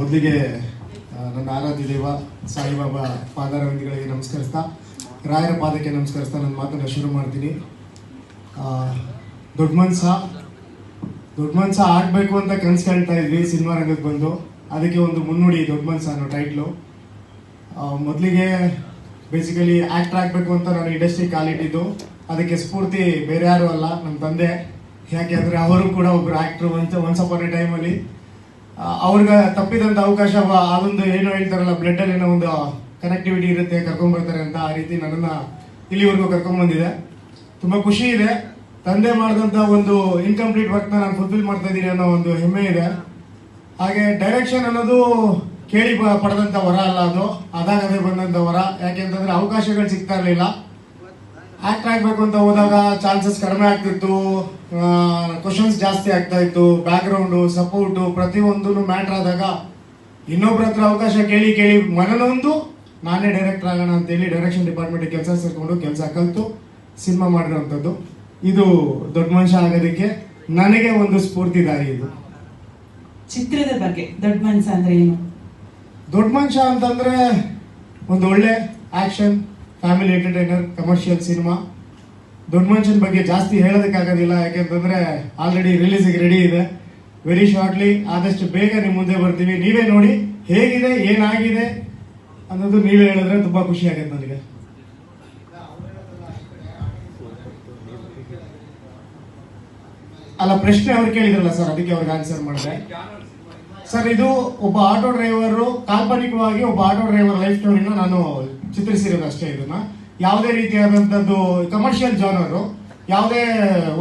ಮೊದಲಿಗೆ ನನ್ನ ಆರಾಧ್ಯ ದೇವ ಸಾಯಿಬಾಬಾ ಪಾದಾರವಿಂದಗಳಿಗೆ ನಮಸ್ಕರಿಸ್ತಾ, ರಾಯರ ಪಾದಕ್ಕೆ ನಮಸ್ಕರಿಸ್ತಾ ನನ್ನ ಮಾತನ್ನು ಶುರು ಮಾಡ್ತೀನಿ. ದೊಡ್ಡ ಮನ್ಸ ಆಗಬೇಕು ಅಂತ ಕನಸು ಕಾಣ್ತಾ ಇದ್ವಿ. ಸಿನಿಮಾ ರಂಗಕ್ಕೆ ಬಂದು ಅದಕ್ಕೆ ಒಂದು ಮುನ್ನುಡಿ ದೊಡ್ಡ ಮನ್ಸ ಅನ್ನೋ ಟೈಟ್ಲು. ಮೊದಲಿಗೆ ಬೇಸಿಕಲಿ ಆ್ಯಕ್ಟರ್ ಆಗಬೇಕು ಅಂತ ನಾನು ಇಂಡಸ್ಟ್ರಿ ಕಾಲಿಟ್ಟಿದ್ದು. ಅದಕ್ಕೆ ಸ್ಫೂರ್ತಿ ಬೇರೆ ಯಾರು ಅಲ್ಲ, ನಮ್ಮ ತಂದೆ. ಯಾಕೆ ಅಂದರೆ ಅವರು ಕೂಡ ಒಬ್ಬರು ಆ್ಯಕ್ಟ್ರು. ಒನ್ಸ್ ಅಪಾನ್ ಎ ಟೈಮಲ್ಲಿ ಅವ್ರಿಗೆ ತಪ್ಪಿದಂಥ ಅವಕಾಶ, ಅದೊಂದು ಏನೋ ಹೇಳ್ತಾರಲ್ಲ, ಬ್ಲಡ್ಡಲ್ಲಿ ಏನೋ ಒಂದು ಕನೆಕ್ಟಿವಿಟಿ ಇರುತ್ತೆ, ಕರ್ಕೊಂಡ್ಬರ್ತಾರೆ ಅಂತ. ಆ ರೀತಿ ನನ್ನನ್ನು ಇಲ್ಲಿವರೆಗೂ ಕರ್ಕೊಂಡ್ಬಂದಿದೆ. ತುಂಬ ಖುಷಿ ಇದೆ. ತಂದೆ ಮಾಡಿದಂಥ ಒಂದು ಇನ್ಕಂಪ್ಲೀಟ್ ವರ್ಕ್ನ ನಾನು ಫುಲ್ಫಿಲ್ ಮಾಡ್ತಾ ಇದ್ದೀನಿ ಅನ್ನೋ ಒಂದು ಹೆಮ್ಮೆ ಇದೆ. ಹಾಗೆ ಡೈರೆಕ್ಷನ್ ಅನ್ನೋದು ಕೇಳಿ ಪಡೆದಂಥ ವರ ಅಲ್ಲ, ಅದು ಅದಾಗದೇ ಬಂದಂಥ ವರ. ಯಾಕೆಂತಂದ್ರೆ ಅವಕಾಶಗಳು ಸಿಗ್ತಾ ಇರಲಿಲ್ಲ. ಆಕ್ಟ್ ಆಗಬೇಕು ಅಂತ ಹೋದಾಗ ಚಾನ್ಸಸ್ ಕಡಿಮೆ ಆಗ್ತಿತ್ತು, ಕ್ವಶನ್ಸ್ ಜಾಸ್ತಿ ಆಗ್ತಾ ಇತ್ತು, ಬ್ಯಾಕ್ಗ್ರೌಂಡು, ಸಪೋರ್ಟು ಪ್ರತಿಯೊಂದು ಮ್ಯಾಟ್ರ್ ಆದಾಗ ಇನ್ನೊಬ್ರ ಹತ್ರ ಅವಕಾಶ ಕೇಳಿ ಮನನೊಂದು ನಾನೇ ಡೈರೆಕ್ಟರ್ ಆಗೋಣ ಅಂತೇಳಿ ಡೈರೆಕ್ಷನ್ ಡಿಪಾರ್ಟ್ಮೆಂಟಿಗೆ ಕೆಲಸ ಸೇರ್ಕೊಂಡು ಕೆಲಸ ಕಲಿತು ಸಿನಿಮಾ ಮಾಡಿರೋವಂಥದ್ದು. ಇದು ದೊಡ್ಡ ಮನುಷ್ಯ ಆಗೋದಕ್ಕೆ ನನಗೆ ಒಂದು ಸ್ಫೂರ್ತಿ ದಾರಿ. ಇದು ಚಿತ್ರದ ಬಗ್ಗೆ ದೊಡ್ಡ ಮನುಷ್ಯ ಅಂದ್ರೆ ಏನು? ದೊಡ್ಡ ಮನುಷ್ಯ ಅಂತಂದ್ರೆ ಒಂದು ಒಳ್ಳೆ action, family entertainer, commercial cinema. ದೊಡ್ಡ ಮನುಷ್ಯನ ಬಗ್ಗೆ ಜಾಸ್ತಿ ಹೇಳೋದಕ್ಕಾಗೋದಿಲ್ಲ, ಯಾಕೆಂತಂದ್ರೆ ಆಲ್ರೆಡಿ ರಿಲೀಸಿಗೆ ರೆಡಿ ಇದೆ. ವೆರಿ ಶಾರ್ಟ್ಲಿ, ಆದಷ್ಟು ಬೇಗ ನಿಮ್ಮ ಮುಂದೆ ಬರ್ತೀವಿ. ನೀವೇ ನೋಡಿ ಹೇಗಿದೆ, ಏನಾಗಿದೆ ಅನ್ನೋದು ನೀವೇ ಹೇಳಿದ್ರೆ ತುಂಬಾ ಖುಷಿ ಆಗುತ್ತೆ ನನಗೆ. ಅಲ್ಲ, ಪ್ರಶ್ನೆ ಅವ್ರು ಕೇಳಿದ್ರಲ್ಲ ಸರ್, ಅದಕ್ಕೆ ಅವ್ರಿಗೆ ಆನ್ಸರ್ ಮಾಡಿದೆ ಸರ್. ಇದು ಒಬ್ಬ ಆಟೋ ಡ್ರೈವರು, ಕಾಲ್ಪನಿಕವಾಗಿ ಒಬ್ಬ ಆಟೋ ಡ್ರೈವರ್ ಲೈಫ್ ಸ್ಟೋರಿನ ನಾನು ಚಿತ್ರಿಸಿರೋದು ಅಷ್ಟೇ. ಇದನ್ನ ಯಾವುದೇ ರೀತಿಯಾದಂಥದ್ದು ಕಮರ್ಷಿಯಲ್ ಜಾನರು, ಯಾವುದೇ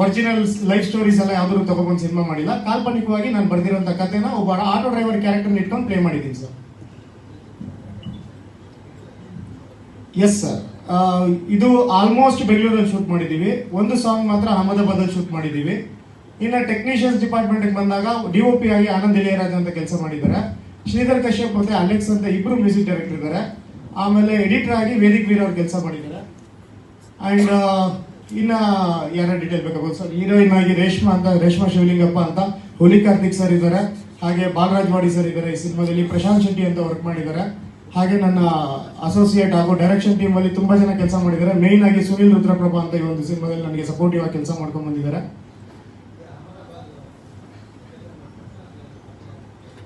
ಒರಿಜಿನಲ್ ಲೈಫ್ ಸ್ಟೋರೀಸ್ ಎಲ್ಲ ಯಾವ್ದಾದ್ರು ತಗೊಂಡ್ಬಂದು ಸಿನಿಮಾ ಮಾಡಿಲ್ಲ. ಕಾಲ್ಪನಿಕವಾಗಿ ನಾನು ಬರ್ದಿರೋಂಥ ಕಥೆನ ಒಬ್ಬ ಆಟೋ ಡ್ರೈವರ್ ಕ್ಯಾರೆಕ್ಟರ್ ಇಟ್ಕೊಂಡು ಪ್ಲೇ ಮಾಡಿದ್ದೀನಿ ಸರ್. ಎಸ್ ಸರ್, ಇದು ಆಲ್ಮೋಸ್ಟ್ ಬೆಂಗಳೂರಲ್ಲಿ ಶೂಟ್ ಮಾಡಿದ್ದೀವಿ. ಒಂದು ಸಾಂಗ್ ಮಾತ್ರ ಅಹಮದಾಬಾದಲ್ಲಿ ಶೂಟ್ ಮಾಡಿದ್ದೀವಿ. ಇನ್ನು ಟೆಕ್ನಿಷಿಯನ್ಸ್ ಡಿಪಾರ್ಟ್ಮೆಂಟ್ಗೆ ಬಂದಾಗ DOP ಆಗಿ ಆನಂದ್ ಇಳಿಯರಾಜ್ ಅಂತ ಕೆಲಸ ಮಾಡಿದ್ದಾರೆ. ಶ್ರೀಧರ್ ಕಶ್ಯಪ್ ಮತ್ತೆ ಅಲೆಕ್ಸ್ ಅಂತ ಇಬ್ರು ಮ್ಯೂಸಿಕ್ ಡೈರೆಕ್ಟರ್ ಇದ್ದಾರೆ. ಆಮೇಲೆ ಎಡಿಟರ್ ಆಗಿ ವೇದಿಕ್ ವೀರ್ ಅವ್ರು ಕೆಲಸ ಮಾಡಿದ್ದಾರೆ. ಅಂಡ್ ಇನ್ನ ಯಾರ ಡೀಟೇಲ್ ಬೇಕಾಗುತ್ತೆ ಸರ್? ಹೀರೋಯಿನ್ ಆಗಿ ರೇಷ್ಮಾ ಶಿವಲಿಂಗಪ್ಪ ಅಂತ ಹುಲಿ ಕಾರ್ತಿಕ್ ಸರ್ ಇದ್ದಾರೆ. ಹಾಗೆ ಬಾಲರಾಜ್ ವಾಡಿ ಸರ್ ಇದ್ದಾರೆ ಈ ಸಿನಿಮಾದಲ್ಲಿ. ಪ್ರಶಾಂತ್ ಶೆಟ್ಟಿ ಅಂತ ವರ್ಕ್ ಮಾಡಿದ್ದಾರೆ. ಹಾಗೆ ನನ್ನ ಅಸೋಸಿಯೇಟ್ ಹಾಗೂ ಡೈರೆಕ್ಷನ್ ಟೀಮ್ ಅಲ್ಲಿ ತುಂಬಾ ಜನ ಕೆಲಸ ಮಾಡಿದ್ದಾರೆ. ಮೇನ್ ಆಗಿ ಸುನಿಲ್ ರುದ್ರಪ್ರಭಾ ಅಂತ ಈ ಒಂದು ಸಿನಿಮಾದಲ್ಲಿ ನನಗೆ ಸಪೋರ್ಟಿವ್ ಆಗಿ ಕೆಲಸ ಮಾಡ್ಕೊಂಡು ಬಂದಿದ್ದಾರೆ.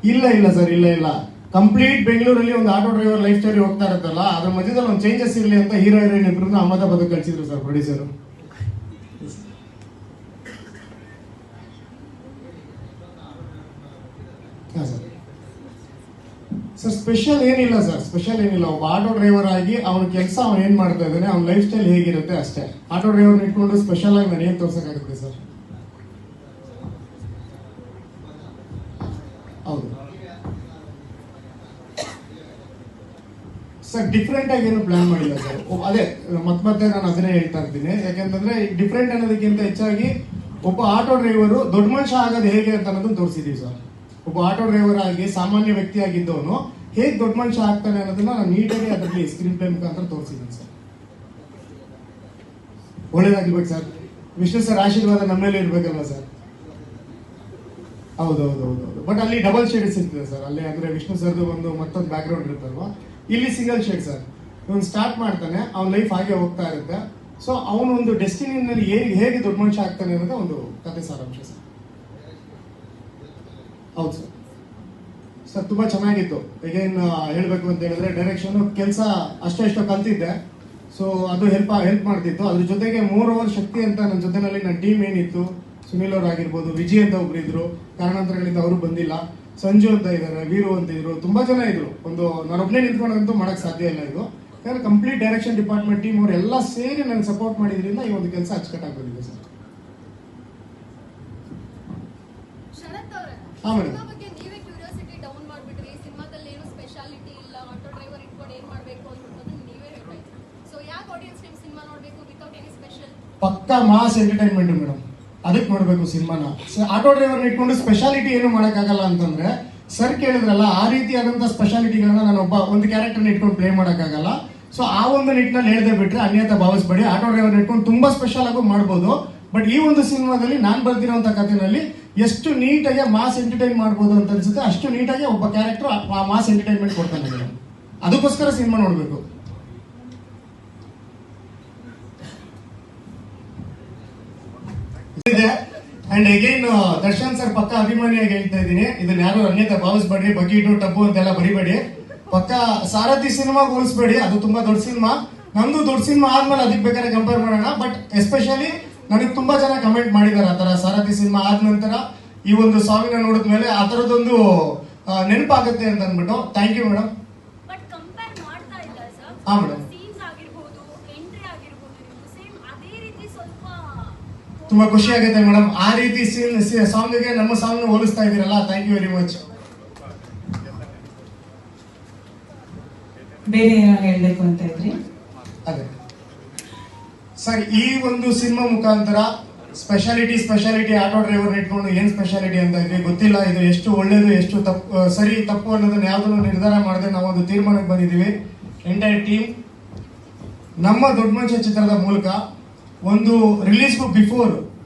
ಇಲ್ಲ ಸರ್, ಇಲ್ಲ. ಕಂಪ್ಲೀಟ್ ಬೆಂಗಳೂರಲ್ಲಿ ಒಂದು ಆಟೋ ಡ್ರೈವರ್ ಲೈಫ್ ಸ್ಟೋರಿ ಹೋಗ್ತಾ ಇರುತ್ತಲ್ಲ, ಅದ್ರ ಮಧ್ಯದಲ್ಲಿ ಒಂದು ಚೇಂಜಸ್ ಇರಲಿ ಅಂತ ಹೀರೋ ಹೀರೋಯಿನ್ ಇಬ್ರು ಅಹಮದಾಬಾದ್ ಕಳಿಸಿದ್ರು ಸರ್ ಪ್ರೊಡ್ಯೂಸರು. ಸರ್ ಸ್ಪೆಷಲ್ ಏನಿಲ್ಲ ಸರ್, ಒಬ್ಬ ಆಟೋ ಡ್ರೈವರ್ ಆಗಿ ಅವನ ಕೆಲಸ ಅವನು ಏನ್ ಮಾಡ್ತಾ ಇದ್ದಾನೆ, ಅವ್ನ ಲೈಫ್ ಸ್ಟೈಲ್ ಹೇಗಿರುತ್ತೆ ಅಷ್ಟೇ. ಆಟೋ ಡ್ರೈವರ್ ಇಟ್ಕೊಂಡು ಸ್ಪೆಷಲ್ ಆಗಿ ನಾನು ಏನ್ ತೋರ್ಸಕ್ಕಾಗುತ್ತೆ ಸರ್? ಹೌದು ಸರ್, ಡಿಫ್ರೆಂಟ್ ಆಗಿ ಏನು ಪ್ಲಾನ್ ಮಾಡಿಲ್ಲ ಸರ್. ಅದೇ ಮತ್ತೆ ನಾನು ಅದನ್ನೇ ಹೇಳ್ತಾ ಇರ್ತೀನಿ. ಯಾಕೆಂತಂದ್ರೆ ಡಿಫ್ರೆಂಟ್ ಅನ್ನೋದಕ್ಕಿಂತ ಹೆಚ್ಚಾಗಿ ಒಬ್ಬ ಆಟೋ ಡ್ರೈವರು ದೊಡ್ಡ ಮನುಷ್ಯ ಆಗೋದು ಹೇಗೆ ಅಂತ ಅನ್ನೋದನ್ನ ತೋರಿಸಿದೀವಿ ಸರ್. ಒಬ್ಬ ಆಟೋ ಡ್ರೈವರ್ ಆಗಿ ಸಾಮಾನ್ಯ ವ್ಯಕ್ತಿ ಆಗಿದ್ದವನು ಹೇಗೆ ದೊಡ್ಡ ಮನುಷ್ಯ ಆಗ್ತಾನೆ ಅನ್ನೋದನ್ನ ನಾನು ನೀಟಾಗಿ ಅದರಲ್ಲಿ ಸ್ಕ್ರೀನ್ ಪ್ಲೇ ಮುಖಾಂತರ ತೋರಿಸಿದ್ದೀನಿ ಸರ್. ಒಳ್ಳೇದಾಗಿರ್ಬೇಕು ಸರ್. ವಿಷ್ಣು ಸರ್ ಆಶೀರ್ವಾದ ನಮ್ಮ ಮೇಲೆ ಇರ್ಬೇಕಲ್ವ ಸರ್? ಹೌದು. ಬಟ್ ಅಲ್ಲಿ ಡಬಲ್ ಶೇಡ್ ಸಿಗ್ತದೆ ಸರ್. ಅಲ್ಲಿ ಅಂದ್ರೆ ವಿಷ್ಣು ಸರ್ದು ಒಂದು ಮತ್ತೊಂದು ಬ್ಯಾಕ್ ಗ್ರೌಂಡ್ ಇರುತ್ತಲ್ವಾ, ಇಲ್ಲಿ ಸಿಂಗಲ್ ಶೇಡ್ ಸರ್. ಇವನು ಸ್ಟಾರ್ಟ್ ಮಾಡ್ತಾನೆ, ಅವನ ಲೈಫ್ ಹಾಗೆ ಹೋಗ್ತಾ ಇರುತ್ತೆ. ಸೊ ಅವನು ಒಂದು ಡೆಸ್ಟಿನಿಯಲ್ಲಿ ಹೇಗೆ ದೊಡ್ಡ ಮನುಷ್ಯ ಆಗ್ತಾನೆ ಅನ್ನೋದು ಒಂದು ಕಥೆ ಸಾರಾಂಶ ಸರ್. ಹೌದು ಸರ್, ತುಂಬಾ ಚೆನ್ನಾಗಿತ್ತು. ಈಗೇನು ಹೇಳ್ಬೇಕು ಅಂತ ಹೇಳಿದ್ರೆ, ಡೈರೆಕ್ಷನ್ ಕೆಲಸ ಅಷ್ಟೋ ಕಲ್ತಿದ್ದೆ. ಸೊ ಅದು ಹೆಲ್ಪ್ ಮಾಡ್ತಿತ್ತು. ಅದ್ರ ಜೊತೆಗೆ 3 ಅವರ್ ಶಕ್ತಿ ಅಂತ ನನ್ನ ಜೊತೆನಲ್ಲಿ ನನ್ನ ಟೀಮ್ ಏನಿತ್ತು, ಸುನಿಲ್ ಅವ್ರು ಆಗಿರ್ಬೋದು, ವಿಜಯ್ ಅಂತ ಒಬ್ರು ಇದ್ರು, ಕಾರಣಾಂತರಗಳಿಂದ ಅವರು ಬಂದಿಲ್ಲ. ಸಂಜು ಅಂತ ಇದ್ದಾರೆ, ವೀರು ಅಂತ ಇದ್ರು, ತುಂಬಾ ಜನ ಇದ್ರು. ನಾನೊಬ್ಬನೇ ನಿಂತ್ಕೊಂಡಂತೂ ಮಾಡಕ್ ಸಾಧ್ಯ ಇಲ್ಲ ಇದು. ಯಾಕಂದ್ರೆ ಕಂಪ್ಲೀಟ್ ಡೈರೆಕ್ಷನ್ ಡಿಪಾರ್ಟ್ಮೆಂಟ್ ಟೀಮ್ ಅವರೆಲ್ಲ ಸೇರಿ ನನಗೆ ಸಪೋರ್ಟ್ ಮಾಡಿದ್ರಿಂದ ಈ ಒಂದು ಕೆಲಸ ಅಚ್ಚುಕಟ್ಟಾಗಿ ಬಂದಿದೆ ಸರ್. ಹಾ ಮೇಡಮ್. ಪಕ್ಕಾ ಮಾಸ್ ಎಂಟರ್ಟೈನ್ಮೆಂಟ್ ಮೇಡಮ್, ಅದಕ್ಕೆ ನೋಡ್ಬೇಕು ಸಿನಿಮಾನ. ಆಟೋ ಡ್ರೈವರ್ ಇಟ್ಕೊಂಡು ಸ್ಪೆಷಾಲಿಟಿ ಏನು ಮಾಡೋಕ್ಕಾಗಲ್ಲ ಅಂತಂದ್ರೆ, ಸರ್ ಕೇಳಿದ್ರಲ್ಲ, ಆ ರೀತಿಯಾದಂಥ ಸ್ಪೆಷಾಲಿಟಿಗಳನ್ನ ನಾನು ಒಂದು ಕ್ಯಾರೆಕ್ಟರ್ನ ಇಟ್ಕೊಂಡು ಪ್ಲೇ ಮಾಡೋಕ್ಕಾಗಲ್ಲ. ಸೊ ಆ ಒಂದು ನಿಟ್ಟಿನಲ್ಲಿ ಹೇಳದೆ ಬಿಟ್ರೆ ಅನ್ಯತಾ ಭಾವಿಸ್ಬೇಡಿ. ಆಟೋ ಡ್ರೈವರ್ ಇಟ್ಕೊಂಡು ತುಂಬಾ ಸ್ಪೆಷಲ್ ಆಗು ಮಾಡ್ಬೋದು. ಬಟ್ ಈ ಒಂದು ಸಿನಿಮಾದಲ್ಲಿ ನಾನು ಬರ್ದಿರೋಂಥ ಕಥೆನಲ್ಲಿ ಎಷ್ಟು ನೀಟಾಗಿ ಮಾಸ್ ಎಂಟರ್ಟೈನ್ ಮಾಡ್ಬೋದು ಅಂತ ಅನ್ಸುತ್ತೆ, ಅಷ್ಟು ನೀಟಾಗಿ ಒಬ್ಬ ಕ್ಯಾರೆಕ್ಟರ್ ಆ ಮಾಸ್ ಎಂಟರ್ಟೈನ್ಮೆಂಟ್ ಕೊಡ್ತಾನೆ. ಅದಕ್ಕೋಸ್ಕರ ಸಿನಿಮಾ ನೋಡ್ಬೇಕು. ಅಂಡ್ ಅಗೈನ್ ದರ್ಶನ್ ಸರ್ ಪಕ್ಕ ಅಭಿಮಾನಿಯಾಗಿ ಹೇಳ್ತಾ ಇದ್ದೀನಿ, ಇದನ್ನ ಯಾರು ಅನ್ಯತಾ ಭಾವಿಸ್ಬೇಡ್ರಿ. ಬಕೀಟು ಟಬ್ಬು ಅಂತೆಲ್ಲ ಬರಿಬೇಡಿ. ಪಕ್ಕ ಸಾರಥಿ ಸಿನಿಮಾ ಹೋಲಿಸ್ಬೇಡಿ, ಅದು ತುಂಬಾ ದೊಡ್ಡ ಸಿನಿಮಾ. ನಮ್ದು ದೊಡ್ಡ ಸಿನಿಮಾ ಆದ್ಮೇಲೆ ಅದಕ್ಕೆ ಬೇಕಾದ್ರೆ ಕಂಪೇರ್ ಮಾಡೋಣ. ಬಟ್ ಎಸ್ಪೆಷಲಿ ನನಗೆ ತುಂಬಾ ಜನ ಕಮೆಂಟ್ ಮಾಡಿದ್ದಾರೆ ಆ ತರ ಸಾರಥಿ ಸಿನಿಮಾ ಆದ ನಂತರ ಈ ಒಂದು ಸಾಂಗಿನ ನೋಡಿದ್ಮೇಲೆ ಆ ತರದೊಂದು ನೆನಪಾಗುತ್ತೆ ಅಂತ ಅಂದ್ಬಿಟ್ಟು. Thank you madam. ಹಾ ಮೇಡಮ್, ತುಂಬಾ ಖುಷಿ ಆಗುತ್ತೆ ಮೇಡಮ್. ಆ ರೀತಿ ಸಾಂಗ್ಗೆ ನಮ್ಮ ಸಾಂಗ್ ಹೋಲಿಸ್ತಾ ಇದೀರಲ್ಲ, ಥ್ಯಾಂಕ್ ಯು ವೆರಿ ಮಚ್. ಬೇರೆ ಏನೋ ಹೇಳ್ಬೇಕು ಅಂತ ಇದ್ರಿ? ಅದೇ ಸರ್, ಈ ಒಂದು ಸಿನಿಮಾ ಮುಖಾಂತರ ಸ್ಪೆಷಾಲಿಟಿ ಆಟೋ ಡ್ರೈವರ್ ಇಟ್ಕೊಂಡು ಏನ್ ಸ್ಪೆಷಾಲಿಟಿ ಅಂತ ಇದ್ವಿ ಗೊತ್ತಿಲ್ಲ. ಇದು ಎಷ್ಟು ಒಳ್ಳೇದು ಎಷ್ಟು ತಪ್ಪು ಸರಿ ತಪ್ಪು ಅನ್ನೋದನ್ನ ಯಾವ್ದನ್ನು ನಿರ್ಧಾರ ಮಾಡದೆ ನಾವು ಒಂದು ತೀರ್ಮಾನಕ್ಕೆ ಬಂದಿದ್ದೀವಿ. ಎಂಟೈರ್ ಟೀಮ್ ನಮ್ಮ ದೊಡ್ಡ ಮನುಷ್ಯ ಚಿತ್ರದ ಮೂಲಕ ಒಂದು ರಿಲೀಸ್ಗೂ ಬಿಫೋರ್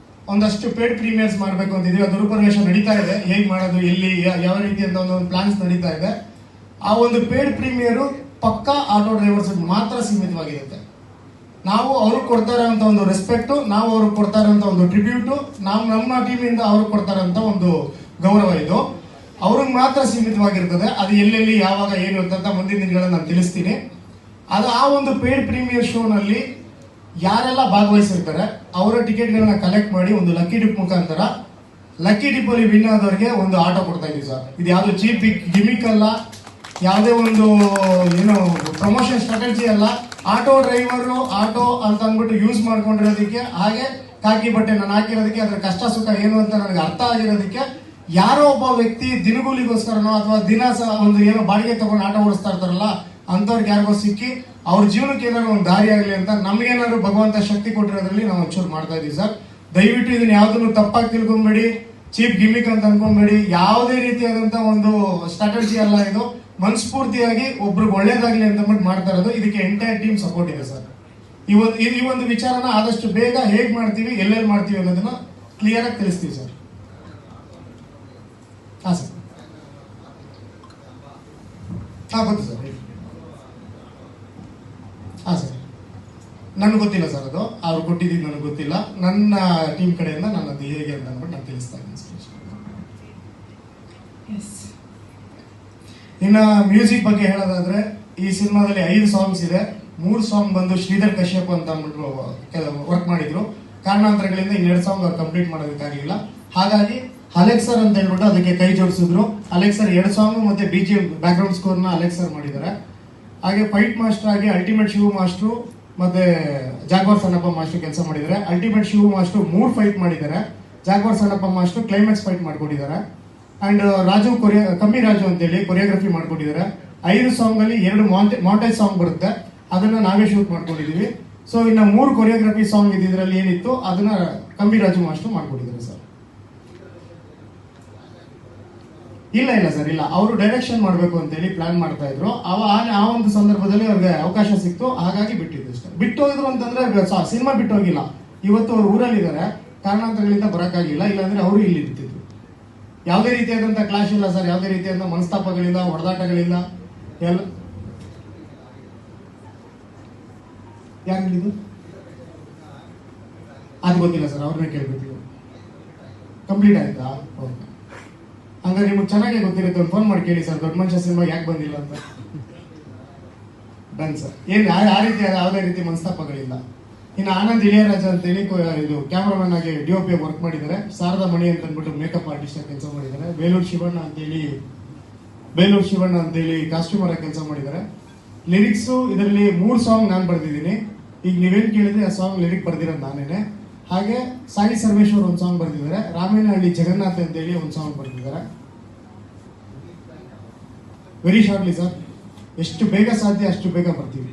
ಒಂದಷ್ಟು ಪೇಡ್ ಪ್ರೀಮಿಯರ್ಸ್ ಮಾಡಬೇಕು ಅಂತಿದ್ವಿ. ಅದು ರೂಪರೇಷ ನಡೀತಾ ಇದೆ. ಹೇಗೆ ಮಾಡೋದು, ಎಲ್ಲಿ, ಯಾವ ರೀತಿ ಅಂತ ಒಂದು ಪ್ಲಾನ್ಸ್ ನಡೀತಾ ಇದೆ. ಆ ಒಂದು ಪೇಡ್ ಪ್ರೀಮಿಯರು ಪಕ್ಕಾ ಆಟೋ ಡ್ರೈವರ್ಸ್ ಮಾತ್ರ ಸೀಮಿತವಾಗಿರುತ್ತೆ. ನಾವು ಅವ್ರಿಗೆ ಕೊಡ್ತಾ ಇರೋಂಥ ಒಂದು ರೆಸ್ಪೆಕ್ಟು, ನಾವು ಅವ್ರಿಗೆ ಕೊಡ್ತಾ ಇರೋಂಥ ಒಂದು ಟ್ರಿಬ್ಯೂಟು, ನಾವು ನಮ್ಮ ಟೀಮಿಂದ ಅವ್ರಿಗೆ ಕೊಡ್ತಾ ಇರೋಂಥ ಒಂದು ಗೌರವ, ಇದು ಅವ್ರಿಗೆ ಮಾತ್ರ ಸೀಮಿತವಾಗಿರ್ತದೆ. ಅದು ಎಲ್ಲೆಲ್ಲಿ ಯಾವಾಗ ಏನು ಅಂತ ಮುಂದಿನ ದಿನಗಳಲ್ಲಿ ನಾನು ತಿಳಿಸ್ತೀನಿ. ಅದು ಆ ಒಂದು ಪೇಡ್ ಪ್ರೀಮಿಯರ್ ಶೋನಲ್ಲಿ ಯಾರೆಲ್ಲ ಭಾಗವಹಿಸಿರ್ತಾರೆ ಅವರ ಟಿಕೆಟ್ಗಳನ್ನ ಕಲೆಕ್ಟ್ ಮಾಡಿ ಒಂದು ಲಕ್ಕಿ ಡಿಪ್ ಮುಖಾಂತರ ಲಕ್ಕಿ ಡಿಪ್ ಅಲ್ಲಿ ವಿನ್ ಆದವ್ರಿಗೆ ಒಂದು ಆಟೋ ಕೊಡ್ತಾ ಇದೀವಿ ಸರ್. ಇದು ಯಾವ್ದು ಚೀಪ್ ಗಿಮಿಕ್ ಅಲ್ಲ, ಯಾವುದೇ ಒಂದು ಏನು ಪ್ರಮೋಷನ್ ಸ್ಟ್ರಾಟಜಿ ಅಲ್ಲ. ಆಟೋ ಡ್ರೈವರು ಆಟೋ ಅಂತ ಅಂದ್ಬಿಟ್ಟು ಯೂಸ್ ಮಾಡ್ಕೊಂಡಿರೋದಕ್ಕೆ, ಹಾಗೆ ಕಾಕಿ ಬಟ್ಟೆ ನಾನು ಹಾಕಿರೋದಕ್ಕೆ, ಅದ್ರ ಕಷ್ಟ ಸುಖ ಏನು ಅಂತ ನನಗೆ ಅರ್ಥ ಆಗಿರೋದಕ್ಕೆ, ಯಾರೋ ಒಬ್ಬ ವ್ಯಕ್ತಿ ದಿನಗೂಲಿಗೋಸ್ಕರನೋ ಅಥವಾ ದಿನ ಒಂದು ಏನೋ ಬಾಡಿಗೆ ತಗೊಂಡು ಆಟೋ ಓಡಿಸ್ತಾ ಇರ್ತಾರಲ್ಲ ಅಂತವ್ರಿಗೆ ಯಾರಿಗೋ ಸಿಕ್ಕಿ ಅವ್ರ ಜೀವನಕ್ಕೆ ಏನಾದ್ರು ಒಂದು ದಾರಿ ಆಗಲಿ ಅಂತ ನಮ್ಗೇನಾದ್ರು ಭಗವಂತ ಶಕ್ತಿ ಕೊಟ್ಟಿರೋದ್ರಲ್ಲಿ ನಾವು ಒಂಚೂರು ಮಾಡ್ತಾ ಇದೀವಿ ಸರ್. ದಯವಿಟ್ಟು ಇದನ್ನ ಯಾವ್ದನ್ನು ತಪ್ಪಾಗಿ ತಿಳ್ಕೊಂಬೇಡಿ, ಚೀಪ್ ಗಿಮಿಕ್ ಅಂತ ಅನ್ಕೊಂಬೇಡಿ. ಯಾವುದೇ ರೀತಿಯಾದಂತ ಒಂದು ಸ್ಟ್ರಾಟಜಿ ಅಲ್ಲ ಇದು. ಮನಸ್ಫೂರ್ತಿಯಾಗಿ ಒಬ್ರಿಗೆ ಒಳ್ಳೇದಾಗ್ಲಿ ಅಂತ ಮಾಡ್ತಾ ಇರೋದು. ಇದಕ್ಕೆ ಎಂಟೈರ್ ಟೀಮ್ ಸಪೋರ್ಟ್ ಇದೆ ಸರ್. ಈ ಒಂದು ವಿಚಾರನ ಆದಷ್ಟು ಬೇಗ ಹೇಗ್ ಮಾಡ್ತೀವಿ, ಎಲ್ಲೆಲ್ಲಿ ಮಾಡ್ತೀವಿ ಅನ್ನೋದನ್ನ ಕ್ಲಿಯರ್ ಆಗಿ ತಿಳಿಸ್ತೀವಿ ಸರ್. ಹಾ ಸರ್, ಹಾ ಗೊತ್ತು ಸರ್. ಹಾ ಸರ್, ನನಗೆ ಗೊತ್ತಿಲ್ಲ ಸರ್, ಅದು ಅವ್ರು ಕೊಟ್ಟಿದ್ದು ನನಗೆ ಗೊತ್ತಿಲ್ಲ. ನನ್ನ ಟೀಮ್ ಕಡೆಯಿಂದ ನಾನು ಅದು ಹೇಗೆ ಅಂತ ಅಂದ್ಬಿಟ್ಟು ನಾನು ತಿಳಿಸ್ತಾ ಇದ್ದೀನಿ ಸರ್. ಇನ್ನ ಮ್ಯೂಸಿಕ್ ಬಗ್ಗೆ ಹೇಳೋದಾದ್ರೆ ಈ ಸಿನಿಮಾದಲ್ಲಿ 5 ಸಾಂಗ್ಸ್ ಇದೆ. 3 ಸಾಂಗ್ ಬಂದು ಶ್ರೀಧರ್ ಕಶ್ಯಪ್ ಅಂತ ಅಂದ್ಬಿಟ್ಟು ವರ್ಕ್ ಮಾಡಿದ್ರು. ಕಾರಣಾಂತರಗಳಿಂದ 2 ಸಾಂಗ್ ಕಂಪ್ಲೀಟ್ ಮಾಡೋದಕ್ಕಾಗಲಿಲ್ಲ. ಹಾಗಾಗಿ ಅಲೆಕ್ಸರ್ ಅಂತ ಹೇಳ್ಬಿಟ್ಟು ಅದಕ್ಕೆ ಕೈ ಜೋಡಿಸಿದ್ರು. ಅಲೆಕ್ಸರ್ 2 ಸಾಂಗ್ ಮತ್ತೆ BGM ಬ್ಯಾಕ್ ಗ್ರೌಂಡ್ ಸ್ಕೋರ್ ನ ಅಲೆಕ್ಸರ್ ಮಾಡಿದ್ದಾರೆ. ಹಾಗೆ ಫೈಟ್ ಮಾಸ್ಟರ್ ಆಗಿ ಅಲ್ಟಿಮೇಟ್ ಶಿವ ಮಾಸ್ಟ್ರು ಮತ್ತೆ ಜಾಗ್ವಾರ್ ಸಣ್ಣಪ್ಪ ಮಾಸ್ಟರ್ ಕೆಲಸ ಮಾಡಿದ್ದಾರೆ. ಅಲ್ಟಿಮೇಟ್ ಶಿವ ಮಾಸ್ಟರ್ 3 ಫೈಟ್ ಮಾಡಿದ್ದಾರೆ. Jaguar Sannappa master climax fight ಮಾಡ್ಕೊಟ್ಟಿದ್ದಾರೆ. ಅಂಡ್ ರಾಜು ಕಮ್ಮಿ ರಾಜು ಅಂತೇಳಿ ಕೊರಿಯೋಗ್ರಫಿ ಮಾಡ್ಕೊಟ್ಟಿದ್ದಾರೆ. 5 ಸಾಂಗ್ ಅಲ್ಲಿ 2 ಮಾಂಟೇಜ್ ಸಾಂಗ್ ಬರುತ್ತೆ, ಅದನ್ನ ನಾವೇ ಶೂಟ್ ಮಾಡ್ಕೊಂಡಿದೀವಿ. ಸೊ ಇನ್ನ 3 ಕೊರಿಯೋಗ್ರಫಿ ಸಾಂಗ್ ಇದರಲ್ಲಿ ಏನಿತ್ತು ಅದನ್ನ ಕಮ್ಮಿ ರಾಜು ಮಾಸ್ಟರ್ ಮಾಡ್ಕೊಟ್ಟಿದ್ದಾರೆ ಸರ್. ಇಲ್ಲ ಸರ್, ಇಲ್ಲ, ಅವರು ಡೈರೆಕ್ಷನ್ ಮಾಡಬೇಕು ಅಂತೇಳಿ ಪ್ಲಾನ್ ಮಾಡ್ತಾ ಇದ್ರು. ಆ ಒಂದು ಸಂದರ್ಭದಲ್ಲಿ ಅವ್ರಿಗೆ ಅವಕಾಶ ಸಿಕ್ತು, ಹಾಗಾಗಿ ಬಿಟ್ಟಿದ್ದು ಅಷ್ಟೇ. ಬಿಟ್ಟು ಹೋಗಿದ್ರು ಅಂತಂದ್ರೆ ಸಿನಿಮಾ ಬಿಟ್ಟು ಹೋಗಿಲ್ಲ. ಇವತ್ತು ಅವ್ರು ಊರಲ್ಲಿದ್ದಾರೆ, ಕಾರಣಾಂತರಗಳಿಂದ ಬರಕ್ಕಾಗಿಲ್ಲ. ಇಲ್ಲಾಂದ್ರೆ ಅವರು ಇಲ್ಲಿ ಇರ್ತಿದ್ರು. ಯಾವುದೇ ರೀತಿಯಾದಂತಹ ಕ್ಲಾಶ್ ಇಲ್ಲ ಸರ್, ಯಾವುದೇ ರೀತಿಯಾದ ಮನಸ್ತಾಪಗಳಿಲ್ಲ, ಹೊಡೆದಾಟಗಳಿಲ್ಲ. ಎಲ್ಲ ಯಾರು ಹೇಳಿದ್ದು ಅದು ಗೊತ್ತಿಲ್ಲ ಸರ್, ಅವ್ರನ್ನೇ ಕೇಳ್ಬೇಕು. ಕಂಪ್ಲೀಟ್ ಆಯ್ತಾ? ಓಕೆ, ಹಂಗಾರೆ ನಿಮ್ಗೆ ಚೆನ್ನಾಗಿ ಗೊತ್ತಿರುತ್ತೆ. ಒಂದು ಫೋನ್ ಮಾಡಿ ಕೇಳಿ ಸರ್, ದೊಡ್ಡ ಮನುಷ್ಯ ಸಿನಿಮಾ ಯಾಕೆ ಬಂದಿಲ್ಲ ಅಂತ. Done sir. ಏನು ಆ ರೀತಿ ಯಾವುದೇ ರೀತಿ ಮನಸ್ತಾಪಗಳಿಲ್ಲ. ಇನ್ನು ಆನಂದ್ ಇಳಿಯರಾಜ ಅಂತೇಳಿ ಇದು ಕ್ಯಾಮ್ರಾಮನ್ ಆಗಿ DOP ವರ್ಕ್ ಮಾಡಿದ್ದಾರೆ. ಶಾರದಾ ಮಣಿ ಅಂತ ಅಂದ್ಬಿಟ್ಟು ಮೇಕಪ್ ಆರ್ಟಿಸ್ಟ್ ಆಗಿ ಕೆಲಸ ಮಾಡಿದ್ದಾರೆ. ಬೇಲೂರು ಶಿವಣ್ಣ ಅಂತೇಳಿ ಕಾಸ್ಟ್ಯೂಮರ್ ಆಗಿ ಕೆಲಸ ಮಾಡಿದ್ದಾರೆ. ಲಿರಿಕ್ಸು ಇದರಲ್ಲಿ 3 ಸಾಂಗ್ ನಾನು ಬರ್ದಿದ್ದೀನಿ. ಈಗ ನೀವೇನು ಕೇಳಿದ್ರೆ ಆ ಸಾಂಗ್ ಲಿರಿಕ್ ಬರ್ದಿರೋದು ನಾನೇನೆ. ಹಾಗೆ ಸಾಯಿ ಸರ್ವೇಶ್ವರ್ ಒಂದು ಸಾಂಗ್ ಬರ್ದಿದ್ದಾರೆ. ರಾಮೇನಹಳ್ಳಿ ಜಗನ್ನಾಥ್ ಅಂತೇಳಿ ಒಂದು ಸಾಂಗ್ ಬರ್ದಿದ್ದಾರೆ. ವೆರಿ ಶಾರ್ಟ್ಲಿ ಸರ್, ಎಷ್ಟು ಬೇಗ ಸಾಧ್ಯ ಅಷ್ಟು ಬೇಗ ಬರ್ತೀವಿ.